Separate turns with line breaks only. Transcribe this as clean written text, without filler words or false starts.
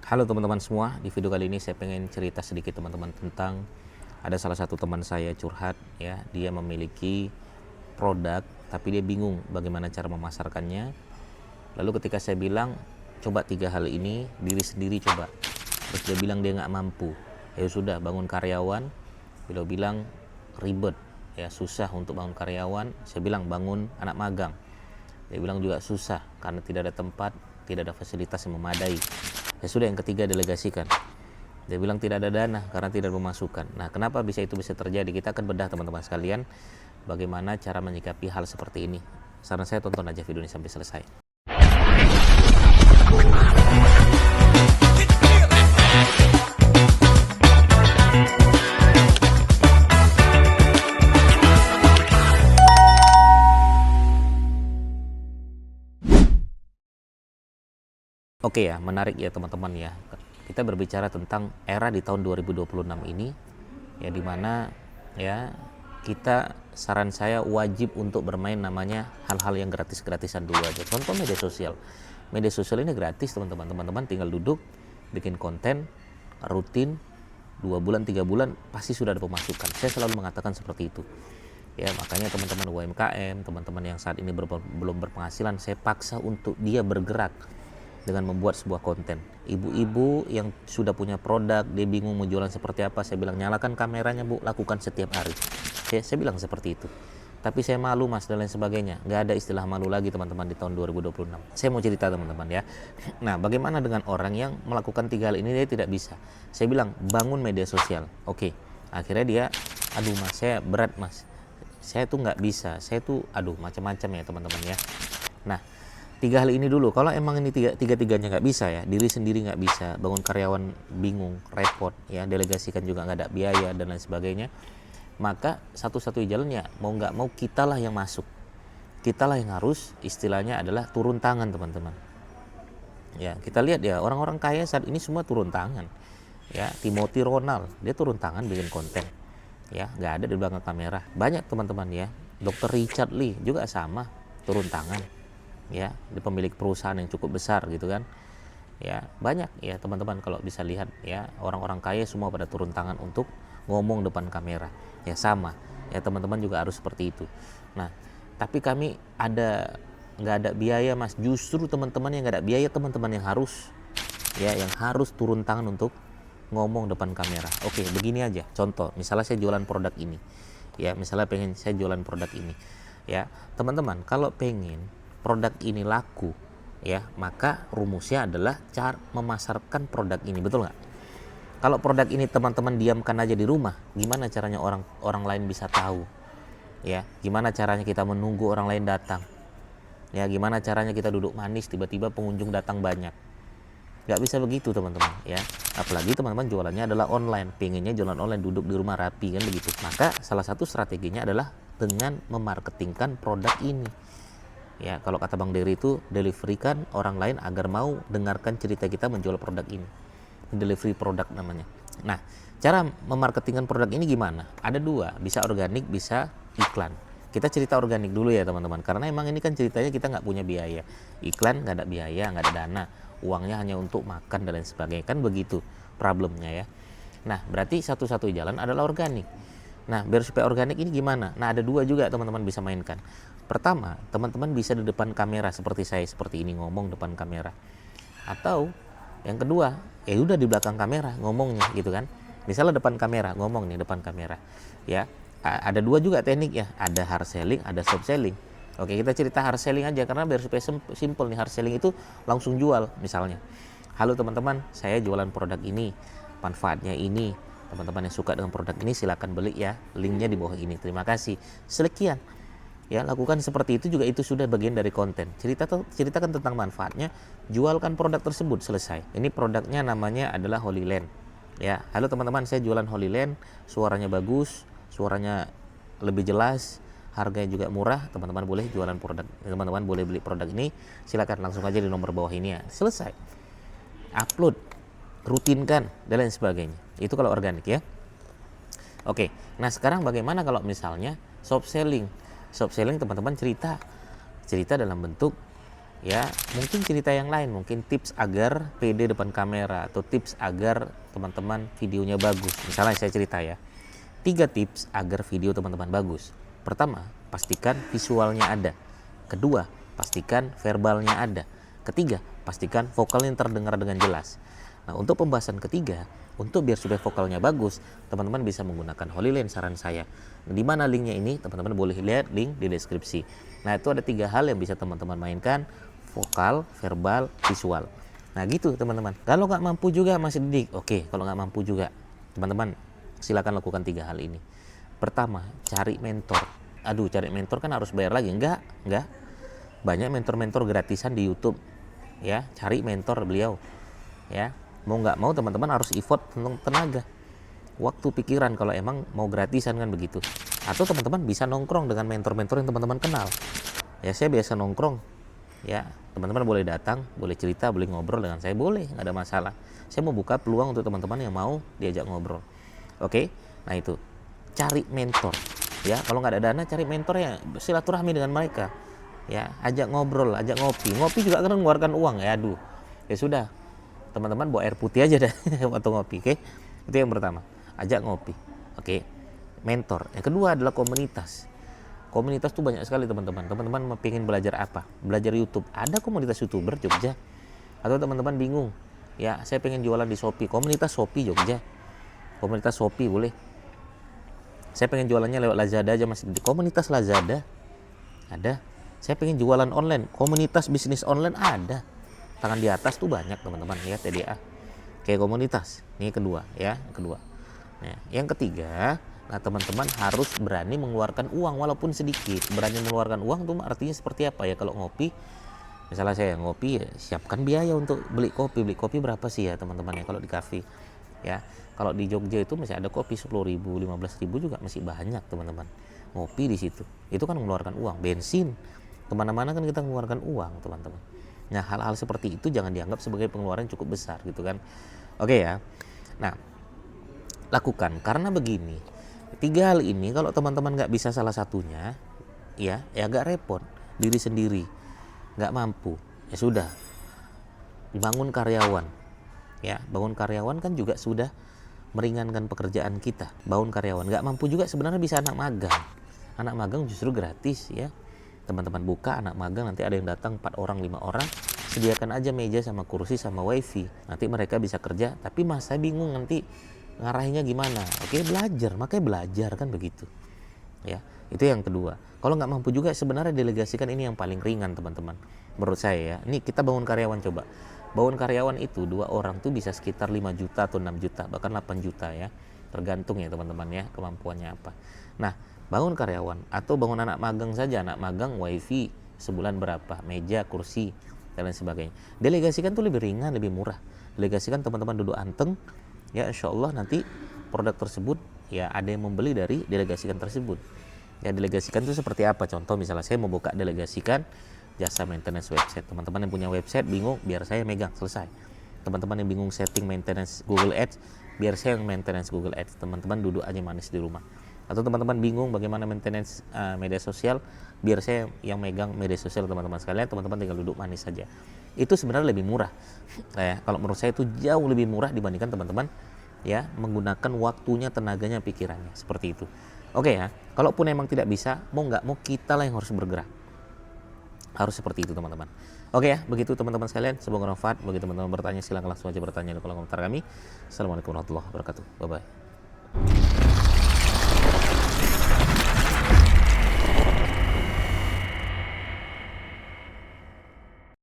Halo teman-teman semua, di video kali ini saya pengen cerita sedikit teman-teman tentang ada salah satu teman saya curhat ya, dia memiliki produk tapi dia bingung bagaimana cara memasarkannya. Lalu ketika saya bilang coba 3 hal ini diri sendiri coba, terus dia bilang dia nggak mampu. Ya sudah, bangun karyawan. Beliau bilang ribet ya, susah untuk bangun karyawan. Saya bilang bangun anak magang. Dia bilang juga susah karena tidak ada tempat, tidak ada fasilitas yang memadai. Ya sudah, yang ketiga delegasikan. Dia bilang tidak ada dana karena tidak ada pemasukan. Nah, kenapa bisa terjadi? Kita akan bedah teman-teman sekalian bagaimana cara menyikapi hal seperti ini. Saran saya tonton aja video ini sampai selesai. Oke ya, menarik ya teman-teman ya. Kita berbicara tentang era di tahun 2026 ini ya, dimana ya kita, saran saya wajib untuk bermain namanya hal-hal yang gratis-gratisan dulu aja. Contoh media sosial. Media sosial ini gratis teman-teman. Teman-teman tinggal duduk, bikin konten rutin 2 bulan 3 bulan pasti sudah ada pemasukan. Saya selalu mengatakan seperti itu. Ya, makanya teman-teman UMKM, teman-teman yang saat ini belum berpenghasilan, saya paksa untuk dia bergerak dengan membuat sebuah konten. Ibu-ibu yang sudah punya produk, dia bingung mau jualan seperti apa, saya bilang nyalakan kameranya Bu, lakukan setiap hari. Saya bilang seperti itu. Tapi saya malu Mas dan lain sebagainya. Nggak ada istilah malu lagi teman-teman di tahun 2026. Saya mau cerita teman-teman ya. Nah, bagaimana dengan orang yang melakukan 3 hal ini dia tidak bisa? Saya bilang bangun media sosial. Oke. Akhirnya dia, aduh Mas, saya berat Mas. Saya tuh nggak bisa. Saya tuh aduh macam-macam ya teman-teman ya. Nah, 3 hal ini dulu. Kalau emang ini tiga-tiganya nggak bisa ya, diri sendiri nggak bisa, bangun karyawan bingung, repot ya, delegasikan juga nggak ada biaya dan lain sebagainya, maka satu-satunya jalan ya mau nggak mau kitalah yang masuk, kitalah yang harus istilahnya adalah turun tangan teman-teman. Ya, kita lihat ya orang-orang kaya saat ini semua turun tangan. Ya, Timothy Ronald dia turun tangan bikin konten. Ya, nggak ada di belakang kamera. Banyak teman-teman ya. Dr. Richard Lee juga sama, turun tangan. Ya, di pemilik perusahaan yang cukup besar gitu kan. Ya, banyak ya teman-teman kalau bisa lihat ya, orang-orang kaya semua pada turun tangan untuk ngomong depan kamera. Ya sama. Ya, teman-teman juga harus seperti itu. Nah, tapi kami nggak ada biaya Mas. Justru teman-teman yang nggak ada biaya, teman-teman yang harus turun tangan untuk ngomong depan kamera. Oke, begini aja. Contoh, misalnya saya jualan produk ini. Ya, misalnya pengen saya jualan produk ini. Ya, teman-teman, kalau pengen produk ini laku ya, maka rumusnya adalah cara memasarkan produk ini, betul nggak? Kalau produk ini teman-teman diamkan aja di rumah, gimana caranya orang lain bisa tahu ya? Gimana caranya kita menunggu orang lain datang ya? Gimana caranya kita duduk manis tiba-tiba pengunjung datang banyak? Nggak bisa begitu teman-teman ya. Apalagi teman-teman jualannya adalah online, pengennya jualan online, duduk di rumah rapi kan begitu. Maka salah satu strateginya adalah dengan memarketingkan produk ini. Ya, kalau kata Bang Dery itu deliverykan orang lain agar mau dengarkan cerita kita menjual produk ini. Delivery produk namanya. Nah, cara memarketingkan produk ini gimana? Ada 2, bisa organik, bisa iklan. Kita cerita organik dulu ya teman-teman, karena emang ini kan ceritanya kita nggak punya biaya. Iklan nggak ada biaya, nggak ada dana, uangnya hanya untuk makan dan lain sebagainya, kan begitu problemnya ya. Nah, berarti satu-satunya jalan adalah organik. Nah, biar supaya organik ini gimana? Nah, ada 2 juga teman-teman bisa mainkan. Pertama, teman-teman bisa di depan kamera seperti saya seperti ini ngomong depan kamera. Atau yang kedua, ya udah di belakang kamera ngomongnya gitu kan. Misalnya depan kamera, ngomong nih depan kamera. Ya, ada 2 juga teknik ya, ada hard selling, ada soft selling. Oke, kita cerita hard selling aja karena biar supaya simple nih. Hard selling itu langsung jual misalnya. Halo teman-teman, saya jualan produk ini, manfaatnya ini. Teman-teman yang suka dengan produk ini silakan beli ya, linknya di bawah ini. Terima kasih. Sekian. Ya, lakukan seperti itu juga, itu sudah bagian dari konten. Ceritakan tentang manfaatnya, jualkan produk tersebut, selesai. Ini produknya namanya adalah Holy Land. Ya, halo teman-teman, saya jualan Holy Land, suaranya bagus, suaranya lebih jelas, harganya juga murah. Teman-teman boleh jualan produk, teman-teman boleh beli produk ini, silakan langsung aja di nomor bawah ini ya. Selesai. Upload, rutinkan dan lain sebagainya. Itu kalau organik ya. Oke, nah sekarang bagaimana kalau misalnya soft selling? Soft selling teman-teman cerita dalam bentuk ya mungkin cerita yang lain, mungkin tips agar pede depan kamera atau tips agar teman-teman videonya bagus. Misalnya saya cerita ya, 3 tips agar video teman-teman bagus. Pertama, pastikan visualnya ada. Kedua, pastikan verbalnya ada. Ketiga, pastikan vokalnya terdengar dengan jelas. Nah, untuk pembahasan ketiga, untuk biar sudah vokalnya bagus, teman-teman bisa menggunakan HolyLens saran saya. Di mana linknya ini, teman-teman boleh lihat link di deskripsi. Nah, itu ada 3 hal yang bisa teman-teman mainkan: vokal, verbal, visual. Nah, gitu teman-teman. Kalau nggak mampu juga masih didik. Oke, kalau nggak mampu juga, teman-teman silakan lakukan 3 hal ini. Pertama, cari mentor. Aduh, cari mentor kan harus bayar lagi? Enggak. Banyak mentor-mentor gratisan di YouTube. Ya, cari mentor beliau. Ya, mau nggak mau teman-teman harus effort tenaga, waktu, pikiran kalau emang mau gratisan kan begitu. Atau teman-teman bisa nongkrong dengan mentor-mentor yang teman-teman kenal. Ya, saya biasa nongkrong. Ya, teman-teman boleh datang, boleh cerita, boleh ngobrol dengan saya, boleh, nggak ada masalah. Saya mau buka peluang untuk teman-teman yang mau diajak ngobrol. Oke, nah itu cari mentor. Ya, kalau nggak ada dana, cari mentor ya, silaturahmi dengan mereka. Ya, ajak ngobrol, ajak ngopi juga kan mengeluarkan uang ya. Aduh, ya sudah, teman-teman bawa air putih aja deh waktu ngopi. Oke, itu yang pertama, ajak ngopi. Oke, mentor. Yang kedua adalah komunitas. Komunitas tuh banyak sekali teman-teman. Teman-teman pengen belajar apa? Belajar YouTube, ada komunitas YouTuber Jogja. Atau teman-teman bingung, ya saya pengen jualan di Shopee, komunitas Shopee Jogja, komunitas Shopee boleh. Saya pengen jualannya lewat Lazada aja, masih di komunitas Lazada ada. Saya pengen jualan online, komunitas bisnis online ada. Tangan di atas tuh banyak teman-teman ya, TDA kayak komunitas. Ini kedua ya, kedua. Nah, yang ketiga, nah teman-teman harus berani mengeluarkan uang walaupun sedikit. Berani mengeluarkan uang tuh artinya seperti apa ya? Kalau ngopi, misalnya saya ngopi, ya siapkan biaya untuk beli kopi. Beli kopi berapa sih ya teman-teman ya kalau di kafe ya? Kalau di Jogja itu masih ada kopi 10.000, 15.000 juga masih banyak teman-teman. Ngopi di situ, itu kan mengeluarkan uang. Bensin kemana-mana kan kita mengeluarkan uang teman-teman. Nah, hal-hal seperti itu jangan dianggap sebagai pengeluaran cukup besar gitu kan. Oke ya. Nah, lakukan karena begini. 3 hal ini kalau teman-teman nggak bisa salah satunya, ya agak repot. Diri sendiri nggak mampu, ya sudah, bangun karyawan. Ya, bangun karyawan kan juga sudah meringankan pekerjaan kita. Bangun karyawan. Nggak mampu juga sebenarnya bisa anak magang. Anak magang justru gratis ya. Teman-teman buka anak magang, nanti ada yang datang 4 orang, 5 orang, sediakan aja meja sama kursi sama wifi. Nanti mereka bisa kerja, tapi mas saya bingung nanti ngarahinnya gimana. Oke, belajar, makanya belajar kan begitu. Ya, itu yang kedua. Kalau nggak mampu juga sebenarnya delegasikan, ini yang paling ringan teman-teman. Menurut saya ya. Ini kita bangun karyawan coba. Bangun karyawan itu 2 orang tuh bisa sekitar 5 juta atau 6 juta, bahkan 8 juta ya. Tergantung ya teman-teman ya, kemampuannya apa. Nah, bangun karyawan atau bangun anak magang saja. Anak magang wifi sebulan berapa, meja, kursi, dan lain sebagainya. Delegasikan tuh lebih ringan, lebih murah. Delegasikan, teman-teman duduk anteng. Ya, insya Allah nanti produk tersebut ya ada yang membeli dari delegasikan tersebut. Ya, delegasikan itu seperti apa? Contoh misalnya saya mau buka delegasikan jasa maintenance website. Teman-teman yang punya website bingung, biar saya megang, selesai. Teman-teman yang bingung setting maintenance Google Ads, biar saya yang maintenance Google Ads. Teman-teman duduk aja manis di rumah. Atau teman-teman bingung bagaimana maintenance media sosial, biar saya yang megang media sosial teman-teman sekalian. Teman-teman tinggal duduk manis saja. Itu sebenarnya lebih murah. Ya, kalau menurut saya itu jauh lebih murah dibandingkan teman-teman ya menggunakan waktunya, tenaganya, pikirannya seperti itu. Oke ya, kalaupun emang tidak bisa, mau nggak mau kita lah yang harus bergerak. Harus seperti itu teman-teman. Oke ya, begitu teman-teman sekalian. Semoga bermanfaat. Bagi teman-teman bertanya, silahkan langsung aja bertanya di kolom komentar kami. Assalamualaikum warahmatullahi wabarakatuh. Bye bye.